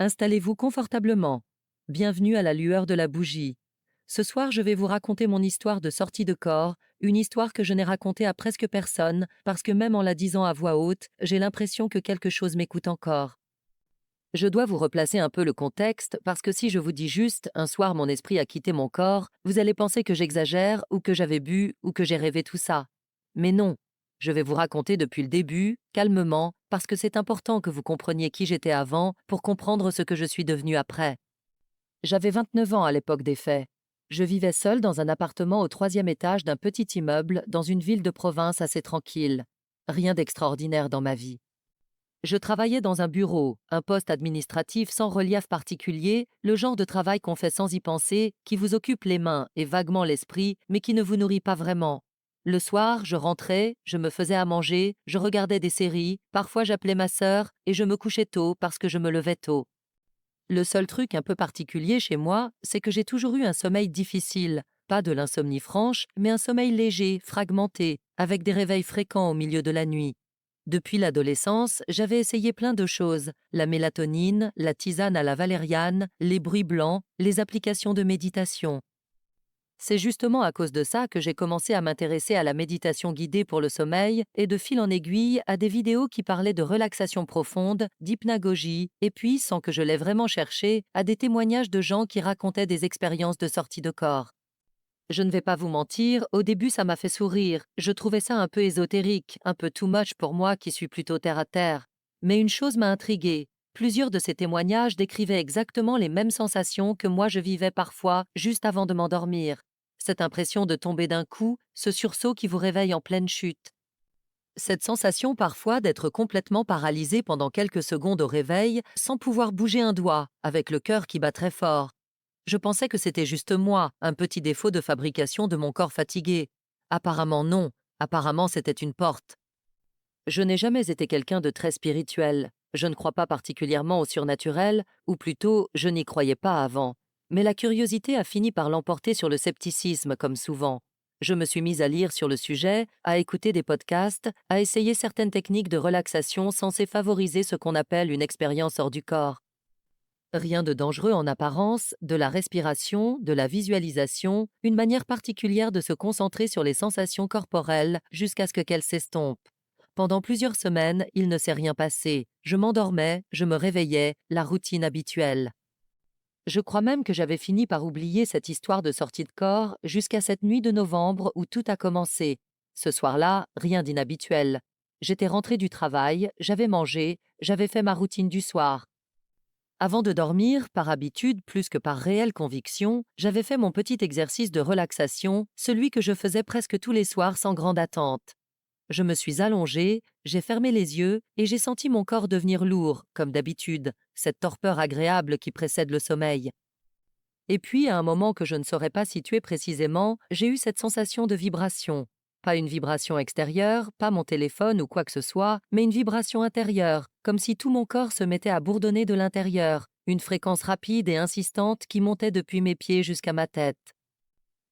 Installez-vous confortablement. Bienvenue à la lueur de la bougie. Ce soir, je vais vous raconter mon histoire de sortie de corps, une histoire que je n'ai racontée à presque personne, parce que même en la disant à voix haute, j'ai l'impression que quelque chose m'écoute encore. Je dois vous replacer un peu le contexte, parce que si je vous dis juste « un soir mon esprit a quitté mon corps », vous allez penser que j'exagère, ou que j'avais bu, ou que j'ai rêvé tout ça. Mais non, je vais vous raconter depuis le début, calmement, parce que c'est important que vous compreniez qui j'étais avant pour comprendre ce que je suis devenue après. J'avais 29 ans à l'époque des faits. Je vivais seule dans un appartement au 3e étage d'un petit immeuble dans une ville de province assez tranquille. Rien d'extraordinaire dans ma vie. Je travaillais dans un bureau, un poste administratif sans relief particulier, le genre de travail qu'on fait sans y penser, qui vous occupe les mains et vaguement l'esprit, mais qui ne vous nourrit pas vraiment. Le soir, je rentrais, je me faisais à manger, je regardais des séries, parfois j'appelais ma sœur, et je me couchais tôt parce que je me levais tôt. Le seul truc un peu particulier chez moi, c'est que j'ai toujours eu un sommeil difficile. Pas de l'insomnie franche, mais un sommeil léger, fragmenté, avec des réveils fréquents au milieu de la nuit. Depuis l'adolescence, j'avais essayé plein de choses. La mélatonine, la tisane à la valériane, les bruits blancs, les applications de méditation. C'est justement à cause de ça que j'ai commencé à m'intéresser à la méditation guidée pour le sommeil et de fil en aiguille à des vidéos qui parlaient de relaxation profonde, d'hypnagogie, et puis, sans que je l'aie vraiment cherché, à des témoignages de gens qui racontaient des expériences de sortie de corps. Je ne vais pas vous mentir, au début ça m'a fait sourire, je trouvais ça un peu ésotérique, un peu too much pour moi qui suis plutôt terre à terre. Mais une chose m'a intriguée. Plusieurs de ces témoignages décrivaient exactement les mêmes sensations que moi je vivais parfois juste avant de m'endormir. Cette impression de tomber d'un coup, ce sursaut qui vous réveille en pleine chute. Cette sensation parfois d'être complètement paralysé pendant quelques secondes au réveil, sans pouvoir bouger un doigt, avec le cœur qui bat très fort. Je pensais que c'était juste moi, un petit défaut de fabrication de mon corps fatigué. Apparemment non, apparemment c'était une porte. Je n'ai jamais été quelqu'un de très spirituel. Je ne crois pas particulièrement au surnaturel, ou plutôt, je n'y croyais pas avant. Mais la curiosité a fini par l'emporter sur le scepticisme, comme souvent. Je me suis mise à lire sur le sujet, à écouter des podcasts, à essayer certaines techniques de relaxation censées favoriser ce qu'on appelle une expérience hors du corps. Rien de dangereux en apparence, de la respiration, de la visualisation, une manière particulière de se concentrer sur les sensations corporelles jusqu'à ce qu'elles s'estompent. Pendant plusieurs semaines, il ne s'est rien passé. Je m'endormais, je me réveillais, la routine habituelle. Je crois même que j'avais fini par oublier cette histoire de sortie de corps jusqu'à cette nuit de novembre où tout a commencé. Ce soir-là, rien d'inhabituel. J'étais rentrée du travail, j'avais mangé, j'avais fait ma routine du soir. Avant de dormir, par habitude plus que par réelle conviction, j'avais fait mon petit exercice de relaxation, celui que je faisais presque tous les soirs sans grande attente. Je me suis allongée, j'ai fermé les yeux et j'ai senti mon corps devenir lourd, comme d'habitude, cette torpeur agréable qui précède le sommeil. Et puis, à un moment que je ne saurais pas situer précisément, j'ai eu cette sensation de vibration. Pas une vibration extérieure, pas mon téléphone ou quoi que ce soit, mais une vibration intérieure, comme si tout mon corps se mettait à bourdonner de l'intérieur, une fréquence rapide et insistante qui montait depuis mes pieds jusqu'à ma tête.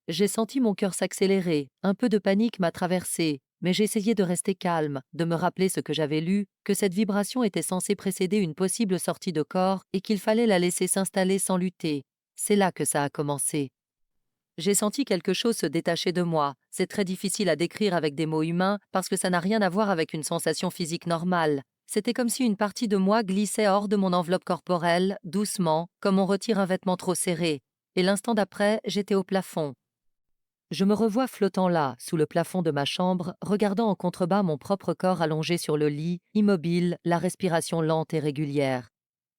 J'ai senti mon cœur s'accélérer, un peu de panique m'a traversée, mais j'ai essayé de rester calme, de me rappeler ce que j'avais lu, que cette vibration était censée précéder une possible sortie de corps et qu'il fallait la laisser s'installer sans lutter. C'est là que ça a commencé. J'ai senti quelque chose se détacher de moi. C'est très difficile à décrire avec des mots humains parce que ça n'a rien à voir avec une sensation physique normale. C'était comme si une partie de moi glissait hors de mon enveloppe corporelle, doucement, comme on retire un vêtement trop serré. Et l'instant d'après, j'étais au plafond. Je me revois flottant là, sous le plafond de ma chambre, regardant en contrebas mon propre corps allongé sur le lit, immobile, la respiration lente et régulière.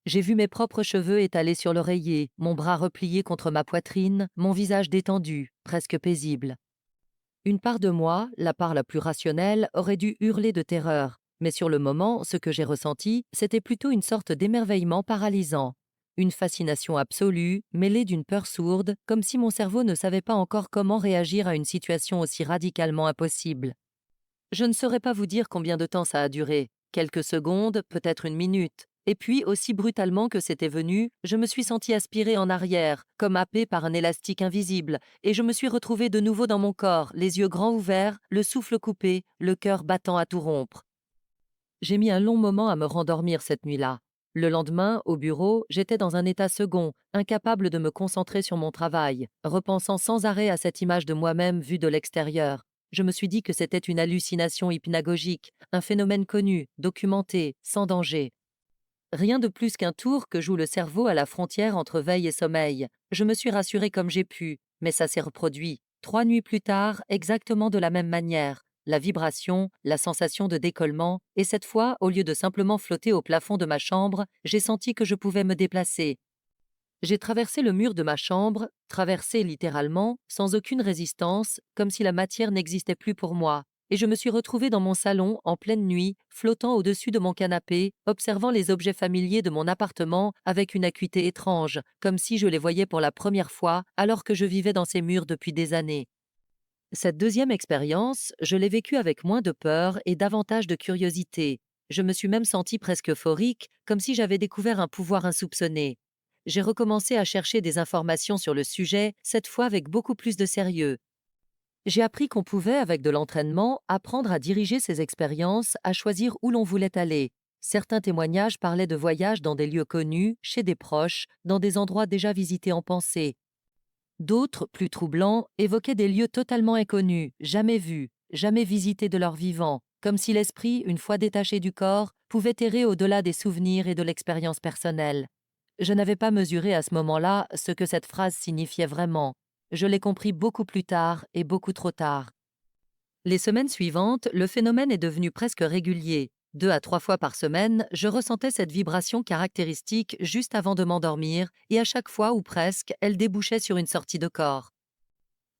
J'ai vu mes propres cheveux étalés sur l'oreiller, mon bras replié contre ma poitrine, mon visage détendu, presque paisible. Une part de moi, la part la plus rationnelle, aurait dû hurler de terreur, mais sur le moment, ce que j'ai ressenti, c'était plutôt une sorte d'émerveillement paralysant. Une fascination absolue, mêlée d'une peur sourde, comme si mon cerveau ne savait pas encore comment réagir à une situation aussi radicalement impossible. Je ne saurais pas vous dire combien de temps ça a duré. Quelques secondes, peut-être une minute. Et puis, aussi brutalement que c'était venu, je me suis sentie aspirée en arrière, comme happée par un élastique invisible, et je me suis retrouvée de nouveau dans mon corps, les yeux grands ouverts, le souffle coupé, le cœur battant à tout rompre. J'ai mis un long moment à me rendormir cette nuit-là. Le lendemain, au bureau, j'étais dans un état second, incapable de me concentrer sur mon travail, repensant sans arrêt à cette image de moi-même vue de l'extérieur. Je me suis dit que c'était une hallucination hypnagogique, un phénomène connu, documenté, sans danger. Rien de plus qu'un tour que joue le cerveau à la frontière entre veille et sommeil. Je me suis rassurée comme j'ai pu, mais ça s'est reproduit. 3 nuits plus tard, exactement de la même manière. La vibration, la sensation de décollement, et cette fois, au lieu de simplement flotter au plafond de ma chambre, j'ai senti que je pouvais me déplacer. J'ai traversé le mur de ma chambre, traversé littéralement, sans aucune résistance, comme si la matière n'existait plus pour moi, et je me suis retrouvée dans mon salon, en pleine nuit, flottant au-dessus de mon canapé, observant les objets familiers de mon appartement avec une acuité étrange, comme si je les voyais pour la première fois, alors que je vivais dans ces murs depuis des années. Cette deuxième expérience, je l'ai vécue avec moins de peur et davantage de curiosité. Je me suis même sentie presque euphorique, comme si j'avais découvert un pouvoir insoupçonné. J'ai recommencé à chercher des informations sur le sujet, cette fois avec beaucoup plus de sérieux. J'ai appris qu'on pouvait, avec de l'entraînement, apprendre à diriger ses expériences, à choisir où l'on voulait aller. Certains témoignages parlaient de voyages dans des lieux connus, chez des proches, dans des endroits déjà visités en pensée. D'autres, plus troublants, évoquaient des lieux totalement inconnus, jamais vus, jamais visités de leur vivant, comme si l'esprit, une fois détaché du corps, pouvait errer au-delà des souvenirs et de l'expérience personnelle. Je n'avais pas mesuré à ce moment-là ce que cette phrase signifiait vraiment. Je l'ai compris beaucoup plus tard et beaucoup trop tard. Les semaines suivantes, le phénomène est devenu presque régulier. 2 à 3 fois par semaine, je ressentais cette vibration caractéristique juste avant de m'endormir, et à chaque fois ou presque, elle débouchait sur une sortie de corps.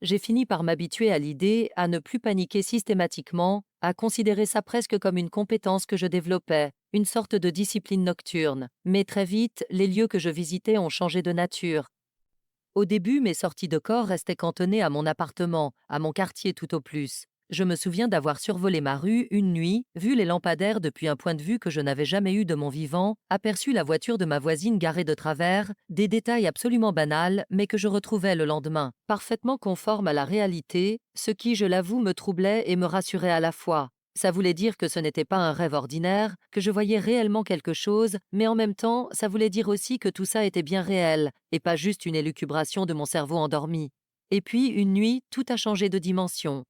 J'ai fini par m'habituer à l'idée, à ne plus paniquer systématiquement, à considérer ça presque comme une compétence que je développais, une sorte de discipline nocturne. Mais très vite, les lieux que je visitais ont changé de nature. Au début, mes sorties de corps restaient cantonnées à mon appartement, à mon quartier tout au plus. Je me souviens d'avoir survolé ma rue une nuit, vu les lampadaires depuis un point de vue que je n'avais jamais eu de mon vivant, aperçu la voiture de ma voisine garée de travers, des détails absolument banals, mais que je retrouvais le lendemain, parfaitement conformes à la réalité, ce qui, je l'avoue, me troublait et me rassurait à la fois. Ça voulait dire que ce n'était pas un rêve ordinaire, que je voyais réellement quelque chose, mais en même temps, ça voulait dire aussi que tout ça était bien réel, et pas juste une élucubration de mon cerveau endormi. Et puis, une nuit, tout a changé de dimension.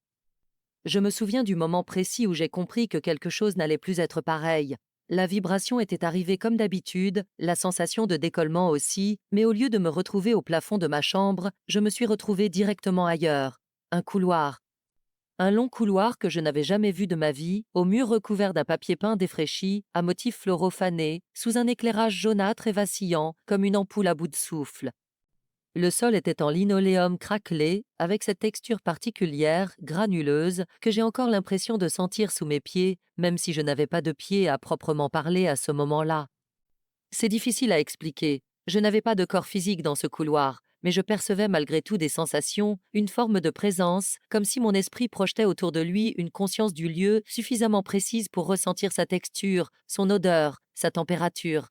Je me souviens du moment précis où j'ai compris que quelque chose n'allait plus être pareil. La vibration était arrivée comme d'habitude, la sensation de décollement aussi, mais au lieu de me retrouver au plafond de ma chambre, je me suis retrouvée directement ailleurs. Un couloir. Un long couloir que je n'avais jamais vu de ma vie, aux murs recouverts d'un papier peint défraîchi, à motifs floraux fanés, sous un éclairage jaunâtre et vacillant, comme une ampoule à bout de souffle. Le sol était en linoléum craquelé, avec cette texture particulière, granuleuse, que j'ai encore l'impression de sentir sous mes pieds, même si je n'avais pas de pieds à proprement parler à ce moment-là. C'est difficile à expliquer. Je n'avais pas de corps physique dans ce couloir, mais je percevais malgré tout des sensations, une forme de présence, comme si mon esprit projetait autour de lui une conscience du lieu suffisamment précise pour ressentir sa texture, son odeur, sa température.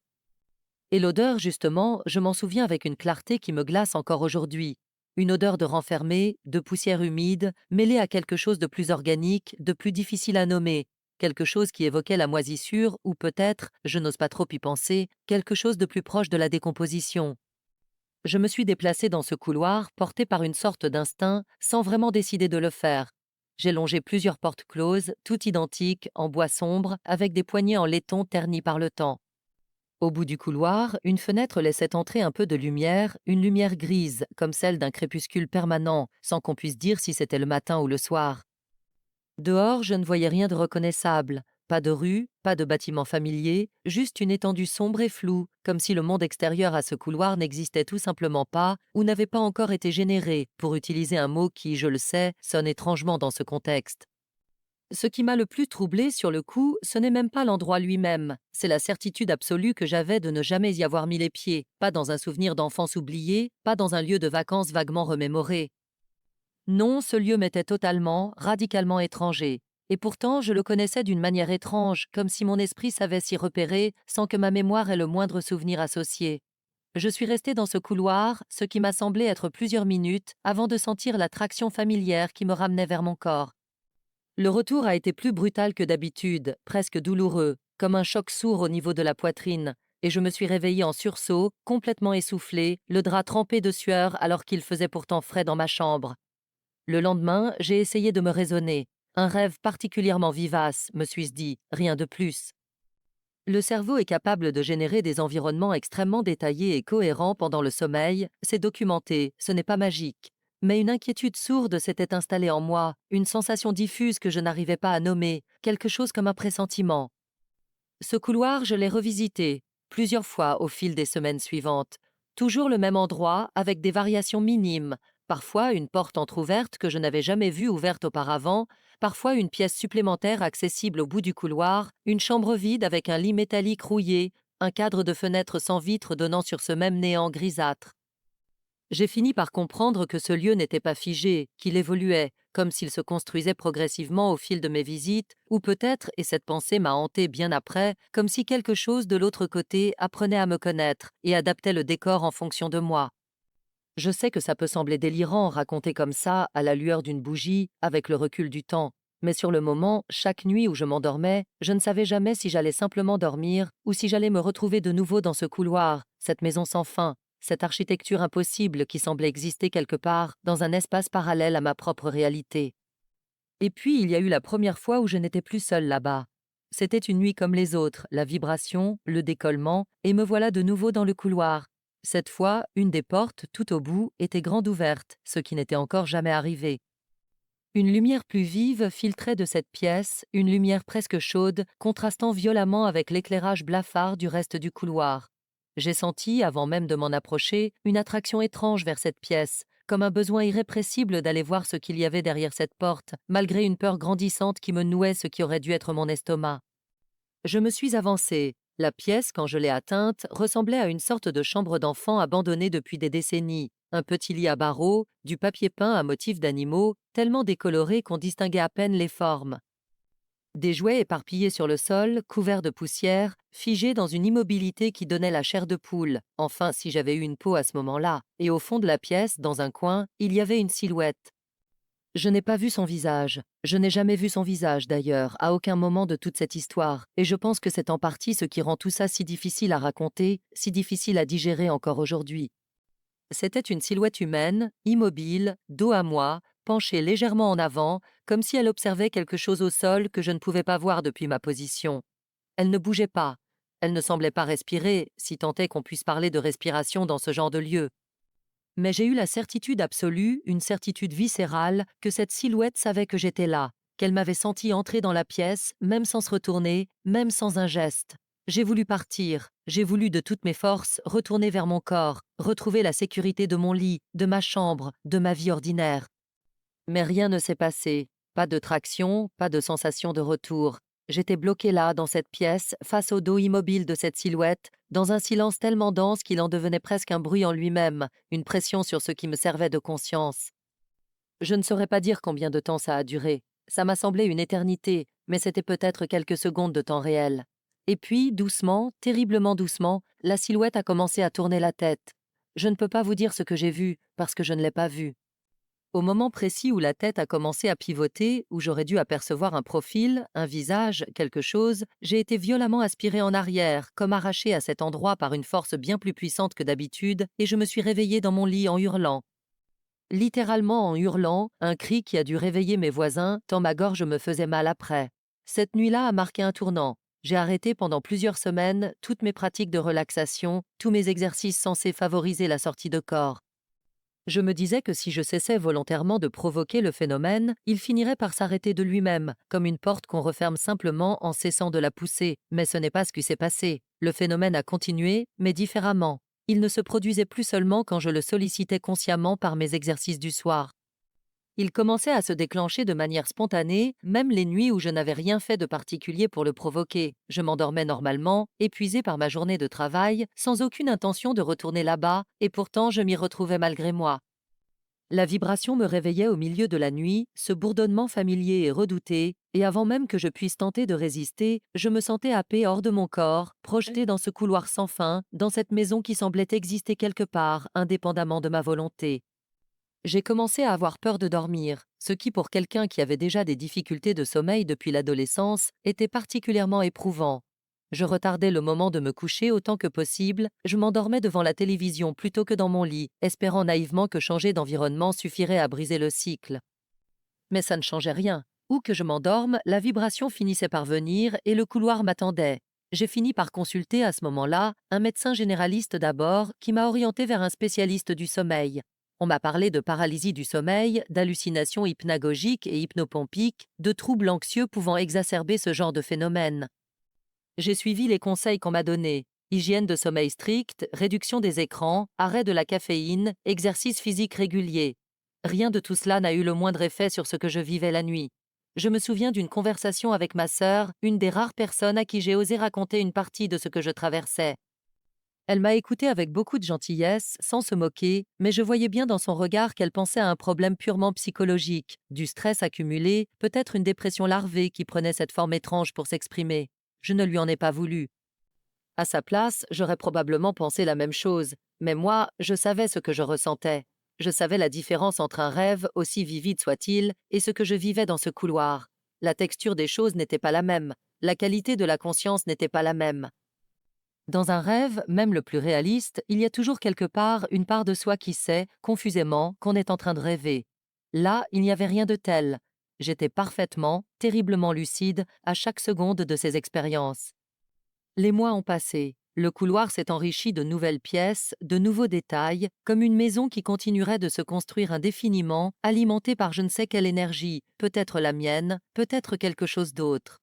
Et l'odeur, justement, je m'en souviens avec une clarté qui me glace encore aujourd'hui. Une odeur de renfermé, de poussière humide, mêlée à quelque chose de plus organique, de plus difficile à nommer, quelque chose qui évoquait la moisissure ou peut-être, je n'ose pas trop y penser, quelque chose de plus proche de la décomposition. Je me suis déplacée dans ce couloir, portée par une sorte d'instinct, sans vraiment décider de le faire. J'ai longé plusieurs portes closes, toutes identiques, en bois sombre, avec des poignées en laiton ternis par le temps. Au bout du couloir, une fenêtre laissait entrer un peu de lumière, une lumière grise, comme celle d'un crépuscule permanent, sans qu'on puisse dire si c'était le matin ou le soir. Dehors, je ne voyais rien de reconnaissable. Pas de rue, pas de bâtiment familier, juste une étendue sombre et floue, comme si le monde extérieur à ce couloir n'existait tout simplement pas ou n'avait pas encore été généré, pour utiliser un mot qui, je le sais, sonne étrangement dans ce contexte. Ce qui m'a le plus troublé sur le coup, ce n'est même pas l'endroit lui-même, c'est la certitude absolue que j'avais de ne jamais y avoir mis les pieds, pas dans un souvenir d'enfance oublié, pas dans un lieu de vacances vaguement remémoré. Non, ce lieu m'était totalement, radicalement étranger. Et pourtant, je le connaissais d'une manière étrange, comme si mon esprit savait s'y repérer sans que ma mémoire ait le moindre souvenir associé. Je suis restée dans ce couloir, ce qui m'a semblé être plusieurs minutes, avant de sentir la traction familière qui me ramenait vers mon corps. Le retour a été plus brutal que d'habitude, presque douloureux, comme un choc sourd au niveau de la poitrine. et je me suis réveillée en sursaut, complètement essoufflée, le drap trempé de sueur alors qu'il faisait pourtant frais dans ma chambre. Le lendemain, j'ai essayé de me raisonner. Un rêve particulièrement vivace, me suis-je dit, rien de plus. Le cerveau est capable de générer des environnements extrêmement détaillés et cohérents pendant le sommeil, c'est documenté, ce n'est pas magique. Mais une inquiétude sourde s'était installée en moi, une sensation diffuse que je n'arrivais pas à nommer, quelque chose comme un pressentiment. Ce couloir, je l'ai revisité, plusieurs fois au fil des semaines suivantes. Toujours le même endroit, avec des variations minimes. Parfois une porte entr'ouverte que je n'avais jamais vue ouverte auparavant, parfois une pièce supplémentaire accessible au bout du couloir, une chambre vide avec un lit métallique rouillé, un cadre de fenêtre sans vitre donnant sur ce même néant grisâtre. J'ai fini par comprendre que ce lieu n'était pas figé, qu'il évoluait, comme s'il se construisait progressivement au fil de mes visites, ou peut-être, et cette pensée m'a hanté bien après, comme si quelque chose de l'autre côté apprenait à me connaître et adaptait le décor en fonction de moi. Je sais que ça peut sembler délirant, raconté comme ça, à la lueur d'une bougie, avec le recul du temps. Mais sur le moment, chaque nuit où je m'endormais, je ne savais jamais si j'allais simplement dormir ou si j'allais me retrouver de nouveau dans ce couloir, cette maison sans fin, cette architecture impossible qui semblait exister quelque part, dans un espace parallèle à ma propre réalité. Et puis, il y a eu la première fois où je n'étais plus seule là-bas. C'était une nuit comme les autres, la vibration, le décollement, et me voilà de nouveau dans le couloir. Cette fois, une des portes, tout au bout, était grande ouverte, ce qui n'était encore jamais arrivé. Une lumière plus vive filtrait de cette pièce, une lumière presque chaude, contrastant violemment avec l'éclairage blafard du reste du couloir. J'ai senti, avant même de m'en approcher, une attraction étrange vers cette pièce, comme un besoin irrépressible d'aller voir ce qu'il y avait derrière cette porte, malgré une peur grandissante qui me nouait ce qui aurait dû être mon estomac. Je me suis avancée. La pièce, quand je l'ai atteinte, ressemblait à une sorte de chambre d'enfant abandonnée depuis des décennies. Un petit lit à barreaux, du papier peint à motifs d'animaux, tellement décoloré qu'on distinguait à peine les formes. Des jouets éparpillés sur le sol, couverts de poussière, figés dans une immobilité qui donnait la chair de poule, enfin si j'avais eu une peau à ce moment-là, et au fond de la pièce, dans un coin, il y avait une silhouette. Je n'ai pas vu son visage. Je n'ai jamais vu son visage, d'ailleurs, à aucun moment de toute cette histoire, et je pense que c'est en partie ce qui rend tout ça si difficile à raconter, si difficile à digérer encore aujourd'hui. C'était une silhouette humaine, immobile, dos à moi, penchée légèrement en avant, comme si elle observait quelque chose au sol que je ne pouvais pas voir depuis ma position. Elle ne bougeait pas. Elle ne semblait pas respirer, si tant est qu'on puisse parler de respiration dans ce genre de lieu. Mais j'ai eu la certitude absolue, une certitude viscérale, que cette silhouette savait que j'étais là, qu'elle m'avait senti entrer dans la pièce, même sans se retourner, même sans un geste. J'ai voulu partir, j'ai voulu de toutes mes forces retourner vers mon corps, retrouver la sécurité de mon lit, de ma chambre, de ma vie ordinaire. Mais rien ne s'est passé, pas de traction, pas de sensation de retour. J'étais bloqué là, dans cette pièce, face au dos immobile de cette silhouette, dans un silence tellement dense qu'il en devenait presque un bruit en lui-même, une pression sur ce qui me servait de conscience. Je ne saurais pas dire combien de temps ça a duré. Ça m'a semblé une éternité, mais c'était peut-être quelques secondes de temps réel. Et puis, doucement, terriblement doucement, la silhouette a commencé à tourner la tête. Je ne peux pas vous dire ce que j'ai vu, parce que je ne l'ai pas vu. Au moment précis où la tête a commencé à pivoter, où j'aurais dû apercevoir un profil, un visage, quelque chose, j'ai été violemment aspirée en arrière, comme arrachée à cet endroit par une force bien plus puissante que d'habitude, et je me suis réveillée dans mon lit en hurlant. Littéralement en hurlant, un cri qui a dû réveiller mes voisins, tant ma gorge me faisait mal après. Cette nuit-là a marqué un tournant. J'ai arrêté pendant plusieurs semaines toutes mes pratiques de relaxation, tous mes exercices censés favoriser la sortie de corps. Je me disais que si je cessais volontairement de provoquer le phénomène, il finirait par s'arrêter de lui-même, comme une porte qu'on referme simplement en cessant de la pousser. Mais ce n'est pas ce qui s'est passé. Le phénomène a continué, mais différemment. Il ne se produisait plus seulement quand je le sollicitais consciemment par mes exercices du soir. Il commençait à se déclencher de manière spontanée, même les nuits où je n'avais rien fait de particulier pour le provoquer. Je m'endormais normalement, épuisée par ma journée de travail, sans aucune intention de retourner là-bas, et pourtant je m'y retrouvais malgré moi. La vibration me réveillait au milieu de la nuit, ce bourdonnement familier et redouté, et avant même que je puisse tenter de résister, je me sentais happée hors de mon corps, projetée dans ce couloir sans fin, dans cette maison qui semblait exister quelque part, indépendamment de ma volonté. J'ai commencé à avoir peur de dormir, ce qui pour quelqu'un qui avait déjà des difficultés de sommeil depuis l'adolescence était particulièrement éprouvant. Je retardais le moment de me coucher autant que possible, je m'endormais devant la télévision plutôt que dans mon lit, espérant naïvement que changer d'environnement suffirait à briser le cycle. Mais ça ne changeait rien. Où que je m'endorme, la vibration finissait par venir et le couloir m'attendait. J'ai fini par consulter à ce moment-là un médecin généraliste d'abord qui m'a orienté vers un spécialiste du sommeil. On m'a parlé de paralysie du sommeil, d'hallucinations hypnagogiques et hypnopompiques, de troubles anxieux pouvant exacerber ce genre de phénomène. J'ai suivi les conseils qu'on m'a donnés. Hygiène de sommeil stricte, réduction des écrans, arrêt de la caféine, exercice physique régulier. Rien de tout cela n'a eu le moindre effet sur ce que je vivais la nuit. Je me souviens d'une conversation avec ma sœur, une des rares personnes à qui j'ai osé raconter une partie de ce que je traversais. Elle m'a écouté avec beaucoup de gentillesse, sans se moquer, mais je voyais bien dans son regard qu'elle pensait à un problème purement psychologique, du stress accumulé, peut-être une dépression larvée qui prenait cette forme étrange pour s'exprimer. Je ne lui en ai pas voulu. À sa place, j'aurais probablement pensé la même chose, mais moi, je savais ce que je ressentais. Je savais la différence entre un rêve, aussi vivide soit-il, et ce que je vivais dans ce couloir. La texture des choses n'était pas la même, la qualité de la conscience n'était pas la même. Dans un rêve, même le plus réaliste, il y a toujours quelque part une part de soi qui sait, confusément, qu'on est en train de rêver. Là, il n'y avait rien de tel. J'étais parfaitement, terriblement lucide à chaque seconde de ces expériences. Les mois ont passé. Le couloir s'est enrichi de nouvelles pièces, de nouveaux détails, comme une maison qui continuerait de se construire indéfiniment, alimentée par je ne sais quelle énergie, peut-être la mienne, peut-être quelque chose d'autre.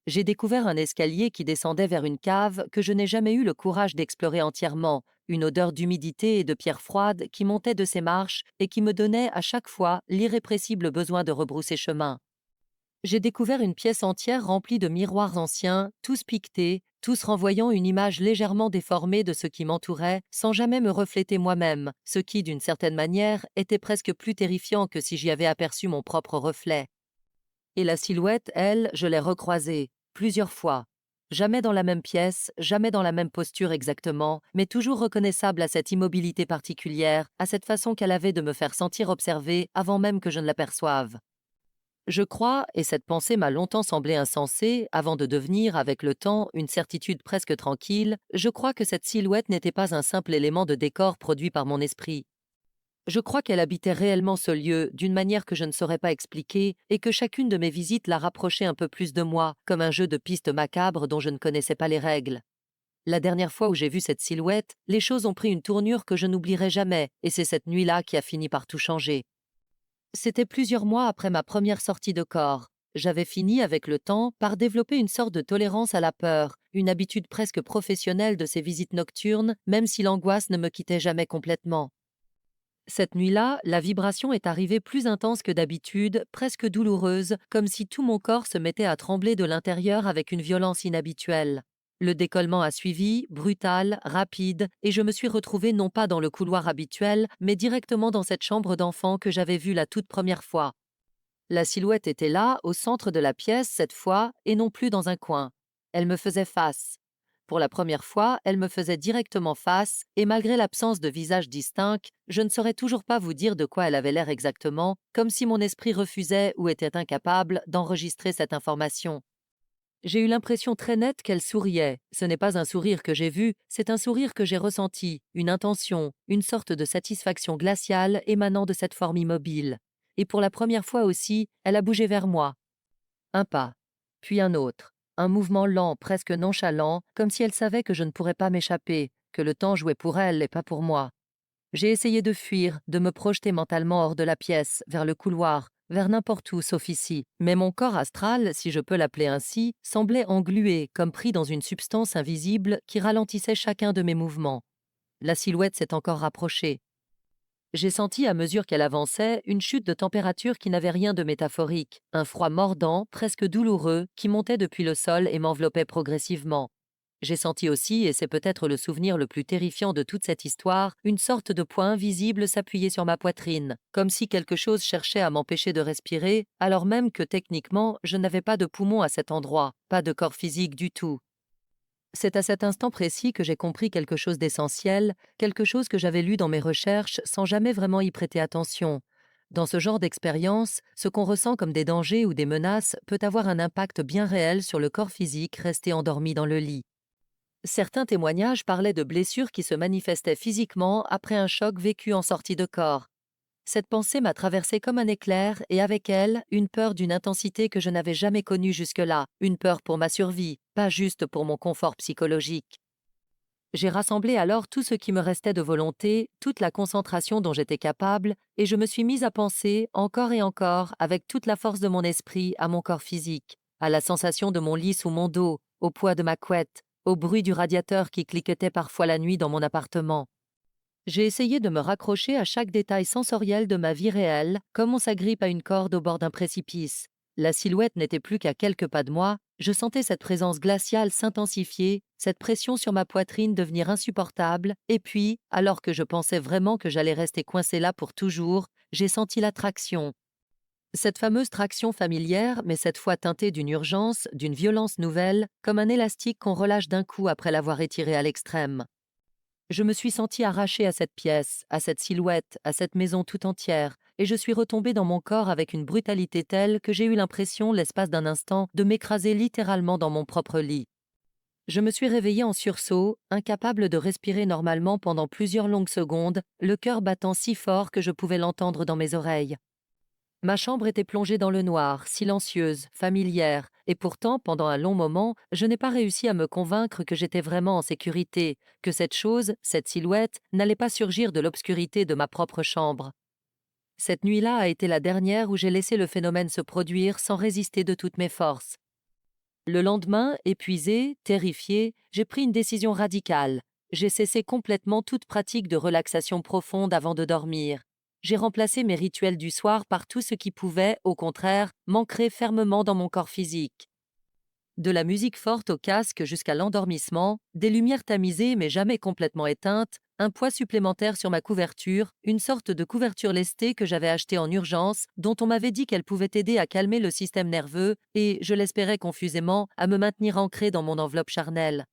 J'ai découvert un escalier qui descendait vers une cave que je n'ai jamais eu le courage d'explorer entièrement, une odeur d'humidité et de pierre froide qui montait de ces marches et qui me donnait à chaque fois l'irrépressible besoin de rebrousser chemin. J'ai découvert une pièce entière remplie de miroirs anciens, tous piquetés, tous renvoyant une image légèrement déformée de ce qui m'entourait, sans jamais me refléter moi-même, ce qui, d'une certaine manière, était presque plus terrifiant que si j'y avais aperçu mon propre reflet. Et la silhouette, elle, je l'ai recroisée, plusieurs fois. Jamais dans la même pièce, jamais dans la même posture exactement, mais toujours reconnaissable à cette immobilité particulière, à cette façon qu'elle avait de me faire sentir observée avant même que je ne l'aperçoive. Je crois, et cette pensée m'a longtemps semblé insensée, avant de devenir, avec le temps, une certitude presque tranquille, je crois que cette silhouette n'était pas un simple élément de décor produit par mon esprit. Je crois qu'elle habitait réellement ce lieu, d'une manière que je ne saurais pas expliquer, et que chacune de mes visites l'a rapprochée un peu plus de moi, comme un jeu de pistes macabres dont je ne connaissais pas les règles. La dernière fois où j'ai vu cette silhouette, les choses ont pris une tournure que je n'oublierai jamais, et c'est cette nuit-là qui a fini par tout changer. C'était plusieurs mois après ma première sortie de corps. J'avais fini, avec le temps, par développer une sorte de tolérance à la peur, une habitude presque professionnelle de ces visites nocturnes, même si l'angoisse ne me quittait jamais complètement. Cette nuit-là, la vibration est arrivée plus intense que d'habitude, presque douloureuse, comme si tout mon corps se mettait à trembler de l'intérieur avec une violence inhabituelle. Le décollement a suivi, brutal, rapide, et je me suis retrouvée non pas dans le couloir habituel, mais directement dans cette chambre d'enfant que j'avais vue la toute première fois. La silhouette était là, au centre de la pièce cette fois, et non plus dans un coin. Elle me faisait face. Pour la première fois, elle me faisait directement face, et malgré l'absence de visage distinct, je ne saurais toujours pas vous dire de quoi elle avait l'air exactement, comme si mon esprit refusait ou était incapable d'enregistrer cette information. J'ai eu l'impression très nette qu'elle souriait. Ce n'est pas un sourire que j'ai vu, c'est un sourire que j'ai ressenti, une intention, une sorte de satisfaction glaciale émanant de cette forme immobile. Et pour la première fois aussi, elle a bougé vers moi. Un pas, puis un autre. Un mouvement lent, presque nonchalant, comme si elle savait que je ne pourrais pas m'échapper, que le temps jouait pour elle et pas pour moi. J'ai essayé de fuir, de me projeter mentalement hors de la pièce, vers le couloir, vers n'importe où sauf ici. Mais mon corps astral, si je peux l'appeler ainsi, semblait englué, comme pris dans une substance invisible qui ralentissait chacun de mes mouvements. La silhouette s'est encore rapprochée. J'ai senti, à mesure qu'elle avançait, une chute de température qui n'avait rien de métaphorique, un froid mordant, presque douloureux, qui montait depuis le sol et m'enveloppait progressivement. J'ai senti aussi, et c'est peut-être le souvenir le plus terrifiant de toute cette histoire, une sorte de poids invisible s'appuyer sur ma poitrine, comme si quelque chose cherchait à m'empêcher de respirer, alors même que techniquement, je n'avais pas de poumon à cet endroit, pas de corps physique du tout. C'est à cet instant précis que j'ai compris quelque chose d'essentiel, quelque chose que j'avais lu dans mes recherches sans jamais vraiment y prêter attention. Dans ce genre d'expérience, ce qu'on ressent comme des dangers ou des menaces peut avoir un impact bien réel sur le corps physique resté endormi dans le lit. Certains témoignages parlaient de blessures qui se manifestaient physiquement après un choc vécu en sortie de corps. Cette pensée m'a traversée comme un éclair et avec elle, une peur d'une intensité que je n'avais jamais connue jusque-là, une peur pour ma survie, pas juste pour mon confort psychologique. J'ai rassemblé alors tout ce qui me restait de volonté, toute la concentration dont j'étais capable, et je me suis mise à penser, encore et encore, avec toute la force de mon esprit, à mon corps physique, à la sensation de mon lit sous mon dos, au poids de ma couette, au bruit du radiateur qui cliquetait parfois la nuit dans mon appartement. J'ai essayé de me raccrocher à chaque détail sensoriel de ma vie réelle, comme on s'agrippe à une corde au bord d'un précipice. La silhouette n'était plus qu'à quelques pas de moi, je sentais cette présence glaciale s'intensifier, cette pression sur ma poitrine devenir insupportable, et puis, alors que je pensais vraiment que j'allais rester coincé là pour toujours, j'ai senti l'attraction. Cette fameuse traction familière, mais cette fois teintée d'une urgence, d'une violence nouvelle, comme un élastique qu'on relâche d'un coup après l'avoir étiré à l'extrême. Je me suis sentie arrachée à cette pièce, à cette silhouette, à cette maison tout entière, et je suis retombée dans mon corps avec une brutalité telle que j'ai eu l'impression, l'espace d'un instant, de m'écraser littéralement dans mon propre lit. Je me suis réveillée en sursaut, incapable de respirer normalement pendant plusieurs longues secondes, le cœur battant si fort que je pouvais l'entendre dans mes oreilles. Ma chambre était plongée dans le noir, silencieuse, familière, et pourtant, pendant un long moment, je n'ai pas réussi à me convaincre que j'étais vraiment en sécurité, que cette chose, cette silhouette, n'allait pas surgir de l'obscurité de ma propre chambre. Cette nuit-là a été la dernière où j'ai laissé le phénomène se produire sans résister de toutes mes forces. Le lendemain, épuisé, terrifié, j'ai pris une décision radicale. J'ai cessé complètement toute pratique de relaxation profonde avant de dormir. J'ai remplacé mes rituels du soir par tout ce qui pouvait, au contraire, m'ancrer fermement dans mon corps physique. De la musique forte au casque jusqu'à l'endormissement, des lumières tamisées mais jamais complètement éteintes, un poids supplémentaire sur ma couverture, une sorte de couverture lestée que j'avais achetée en urgence, dont on m'avait dit qu'elle pouvait aider à calmer le système nerveux et, je l'espérais confusément, à me maintenir ancré dans mon enveloppe charnelle.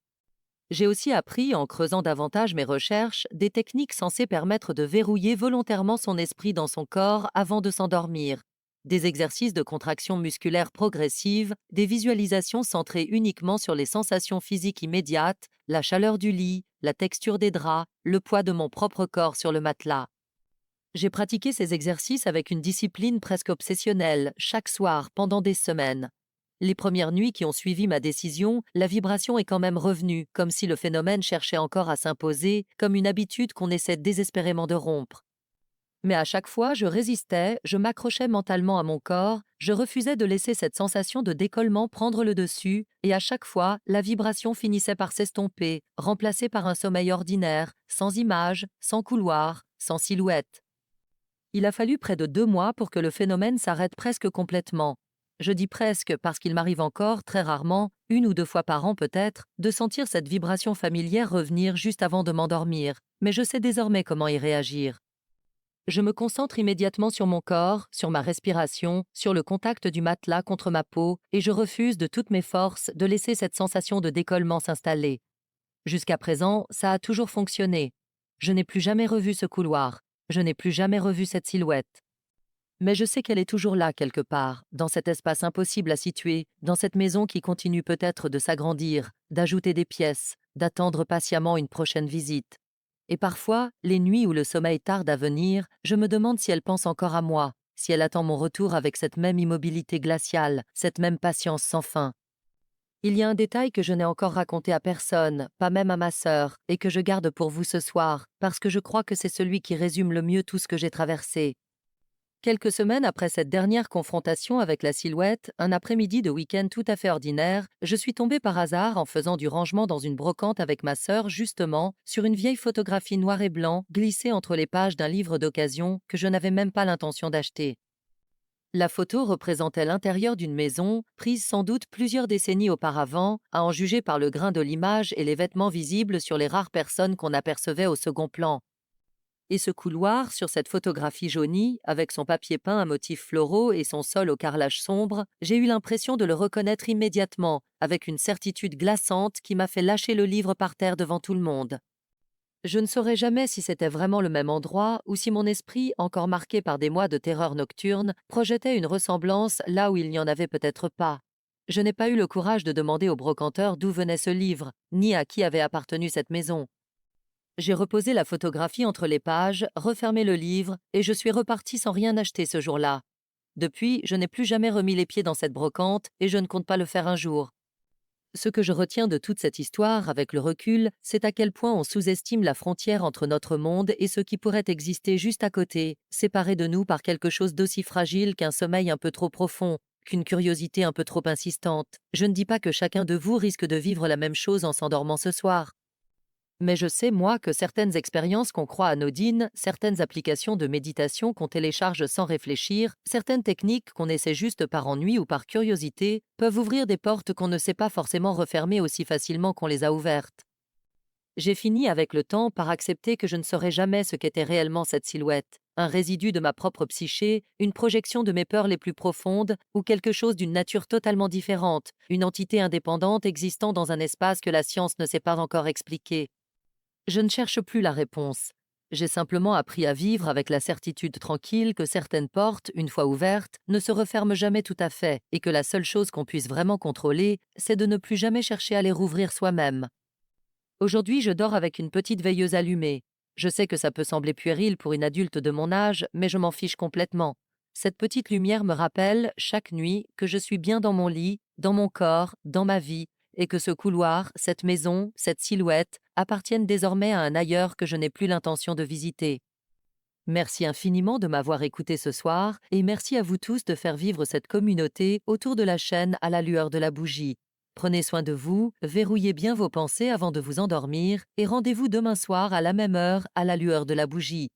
J'ai aussi appris, en creusant davantage mes recherches, des techniques censées permettre de verrouiller volontairement son esprit dans son corps avant de s'endormir. Des exercices de contraction musculaire progressive, des visualisations centrées uniquement sur les sensations physiques immédiates, la chaleur du lit, la texture des draps, le poids de mon propre corps sur le matelas. J'ai pratiqué ces exercices avec une discipline presque obsessionnelle, chaque soir, pendant des semaines. Les premières nuits qui ont suivi ma décision, la vibration est quand même revenue, comme si le phénomène cherchait encore à s'imposer, comme une habitude qu'on essaie désespérément de rompre. Mais à chaque fois, je résistais, je m'accrochais mentalement à mon corps, je refusais de laisser cette sensation de décollement prendre le dessus, et à chaque fois, la vibration finissait par s'estomper, remplacée par un sommeil ordinaire, sans image, sans couloir, sans silhouette. Il a fallu près de 2 mois pour que le phénomène s'arrête presque complètement. Je dis presque parce qu'il m'arrive encore, très rarement, 1 ou 2 fois par an peut-être, de sentir cette vibration familière revenir juste avant de m'endormir, mais je sais désormais comment y réagir. Je me concentre immédiatement sur mon corps, sur ma respiration, sur le contact du matelas contre ma peau, et je refuse de toutes mes forces de laisser cette sensation de décollement s'installer. Jusqu'à présent, ça a toujours fonctionné. Je n'ai plus jamais revu ce couloir. Je n'ai plus jamais revu cette silhouette. Mais je sais qu'elle est toujours là quelque part, dans cet espace impossible à situer, dans cette maison qui continue peut-être de s'agrandir, d'ajouter des pièces, d'attendre patiemment une prochaine visite. Et parfois, les nuits où le sommeil tarde à venir, je me demande si elle pense encore à moi, si elle attend mon retour avec cette même immobilité glaciale, cette même patience sans fin. Il y a un détail que je n'ai encore raconté à personne, pas même à ma sœur, et que je garde pour vous ce soir, parce que je crois que c'est celui qui résume le mieux tout ce que j'ai traversé. Quelques semaines après cette dernière confrontation avec la silhouette, un après-midi de week-end tout à fait ordinaire, je suis tombée par hasard en faisant du rangement dans une brocante avec ma sœur, justement, sur une vieille photographie noir et blanc glissée entre les pages d'un livre d'occasion que je n'avais même pas l'intention d'acheter. La photo représentait l'intérieur d'une maison, prise sans doute plusieurs décennies auparavant, à en juger par le grain de l'image et les vêtements visibles sur les rares personnes qu'on apercevait au second plan. Et ce couloir, sur cette photographie jaunie, avec son papier peint à motifs floraux et son sol au carrelage sombre, j'ai eu l'impression de le reconnaître immédiatement, avec une certitude glaçante qui m'a fait lâcher le livre par terre devant tout le monde. Je ne saurais jamais si c'était vraiment le même endroit ou si mon esprit, encore marqué par des mois de terreur nocturne, projetait une ressemblance là où il n'y en avait peut-être pas. Je n'ai pas eu le courage de demander au brocanteur d'où venait ce livre, ni à qui avait appartenu cette maison. J'ai reposé la photographie entre les pages, refermé le livre, et je suis reparti sans rien acheter ce jour-là. Depuis, je n'ai plus jamais remis les pieds dans cette brocante et je ne compte pas le faire un jour. Ce que je retiens de toute cette histoire, avec le recul, c'est à quel point on sous-estime la frontière entre notre monde et ce qui pourrait exister juste à côté, séparé de nous par quelque chose d'aussi fragile qu'un sommeil un peu trop profond, qu'une curiosité un peu trop insistante. Je ne dis pas que chacun de vous risque de vivre la même chose en s'endormant ce soir. Mais je sais, moi, que certaines expériences qu'on croit anodines, certaines applications de méditation qu'on télécharge sans réfléchir, certaines techniques qu'on essaie juste par ennui ou par curiosité, peuvent ouvrir des portes qu'on ne sait pas forcément refermer aussi facilement qu'on les a ouvertes. J'ai fini avec le temps par accepter que je ne saurais jamais ce qu'était réellement cette silhouette, un résidu de ma propre psyché, une projection de mes peurs les plus profondes, ou quelque chose d'une nature totalement différente, une entité indépendante existant dans un espace que la science ne sait pas encore expliquer. Je ne cherche plus la réponse. J'ai simplement appris à vivre avec la certitude tranquille que certaines portes, une fois ouvertes, ne se referment jamais tout à fait et que la seule chose qu'on puisse vraiment contrôler, c'est de ne plus jamais chercher à les rouvrir soi-même. Aujourd'hui, je dors avec une petite veilleuse allumée. Je sais que ça peut sembler puéril pour une adulte de mon âge, mais je m'en fiche complètement. Cette petite lumière me rappelle, chaque nuit, que je suis bien dans mon lit, dans mon corps, dans ma vie, et que ce couloir, cette maison, cette silhouette, appartiennent désormais à un ailleurs que je n'ai plus l'intention de visiter. Merci infiniment de m'avoir écouté ce soir, et merci à vous tous de faire vivre cette communauté autour de la chaîne à la lueur de la bougie. Prenez soin de vous, verrouillez bien vos pensées avant de vous endormir, et rendez-vous demain soir à la même heure à la lueur de la bougie.